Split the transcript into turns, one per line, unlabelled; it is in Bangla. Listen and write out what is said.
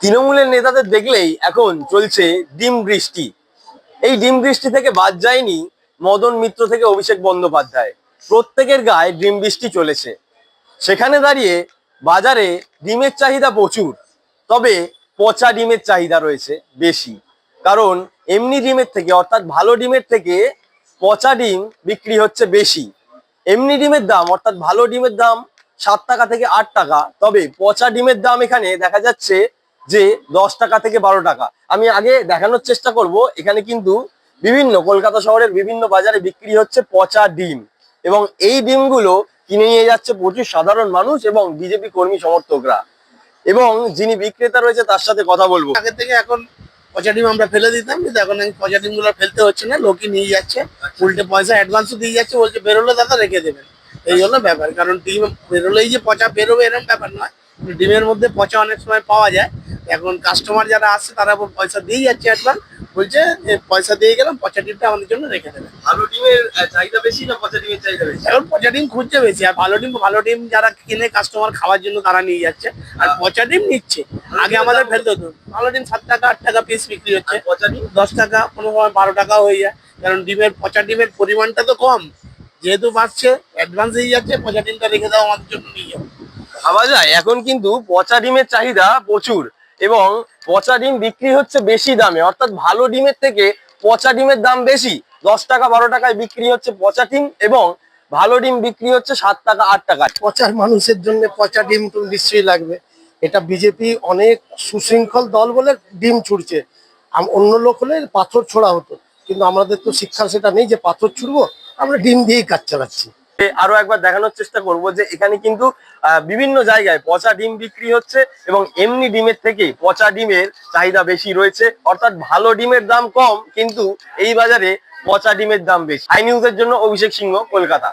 তৃণমূলের নেতাদের দেখলেই এখন চলছে ডিম বৃষ্টি। এই ডিম বৃষ্টি থেকে বাদ যায়নি মদন মিত্র থেকে অভিষেক বন্দ্যোপাধ্যায়। প্রত্যেকের গায়ে ডিম বৃষ্টি চলেছে। সেখানে দাঁড়িয়ে বাজারে ডিমের চাহিদা প্রচুর, তবে পচা ডিমের চাহিদা রয়েছে বেশি। কারণ এমনি ডিমের থেকে, অর্থাৎ ভালো ডিমের থেকে পচা ডিম বিক্রি হচ্ছে বেশি। এমনি ডিমের দাম অর্থাৎ ভালো ডিমের দাম 7 টাকা থেকে 8 টাকা, তবে পচা ডিমের দাম এখানে দেখা যাচ্ছে যে 10 টাকা থেকে 12 টাকা। আমি আগে দেখানোর চেষ্টা করব, এখানে কিন্তু বিভিন্ন কলকাতা শহরের বিভিন্ন বাজারে বিক্রি হচ্ছে পচা ডিম, এবং এই ডিমগুলো কিনে নিয়ে যাচ্ছে প্রচুর সাধারণ মানুষ এবং বিজেপি কর্মী সমর্থকরা। এবং যিনি বিক্রেতা রয়েছে তার সাথে কথা বলবো।
আগে থেকে এখন পচা ডিম আমরা ফেলে দিতাম, কিন্তু এখন পচা ডিম গুলো ফেলতে হচ্ছে না, লোকই নিয়ে যাচ্ছে। উল্টে পয়সা অ্যাডভান্সও দিয়ে যাচ্ছে, বলছে বেরোলে দাদা রেখে দেবেন। এই হলো ব্যাপার। কারণ ডিম বেরোলেই যে পচা বেরোবে এরকম ব্যাপার নয়, ডিমের মধ্যে পচা অনেক সময় পাওয়া যায়। এখন কাস্টমার যারা আসছে তারা পয়সা দিয়ে যাচ্ছে অ্যাডভান্স, বলছে যে পয়সা দিয়ে গেলাম, পচা ডিমটা আমাদের জন্য রেখে দেবেন।
ভালো ডিমের চাহিদা বেশি না পচা ডিমের চাহিদা বেশি?
এখন পচা ডিম খুঁজছে বেশি, আর ভালো ডিম যারা কিনে কাস্টমার খাওয়ার জন্য তারা নিয়ে যাচ্ছে, আর পচা ডিম নিচ্ছে। আগে আমাদের ফেলতে হতো। ভালো ডিম 7 টাকা 8 টাকা পিস বিক্রি হচ্ছে,
পচা ডিম
10 টাকা, কোনো সময় 12 টাকা হয়ে যায়। কারণ পচা ডিমের পরিমাণটা তো কম, যেহেতু বাড়ছে অ্যাডভান্স দিয়ে যাচ্ছে, পচা ডিমটা রেখে দাও আমাদের জন্য নিয়ে যাও।
ভাবা যায় এখন কিন্তু পচা ডিমের চাহিদা প্রচুর, এবং পচা ডিম বিক্রি হচ্ছে বেশি দামে। অর্থাৎ ভালো ডিমের থেকে পচা ডিমের দাম বেশি, 10 টাকা 12 টাকায় বিক্রি হচ্ছে পচা ডিম, এবং ভালো ডিম বিক্রি হচ্ছে 7 টাকা 8 টাকায়।
পচা মানুষের জন্য পচা ডিম তো নিশ্চয়ই লাগবে। এটা বিজেপি অনেক সুশৃঙ্খল দল বলে ডিম ছুড়ছে। অন্য লোক হলে পাথর ছোড়া হতো, কিন্তু আমাদের তো শিক্ষা সেটা নেই যে পাথর ছুড়বো, আমরা ডিম দিয়েই কাজ চালাচ্ছি।
আরো একবার দেখানোর চেষ্টা করব যে এখানে কিন্তু বিভিন্ন জায়গায় পচা ডিম বিক্রি হচ্ছে, এবং এমনি ডিমের থেকে পচা ডিমের চাহিদা বেশি রয়েছে। অর্থাৎ ভালো ডিমের দাম কম, কিন্তু এই বাজারে পচা ডিমের দাম বেশি। আই নিউজের জন্য অভিষেক সিংহ, কলকাতা।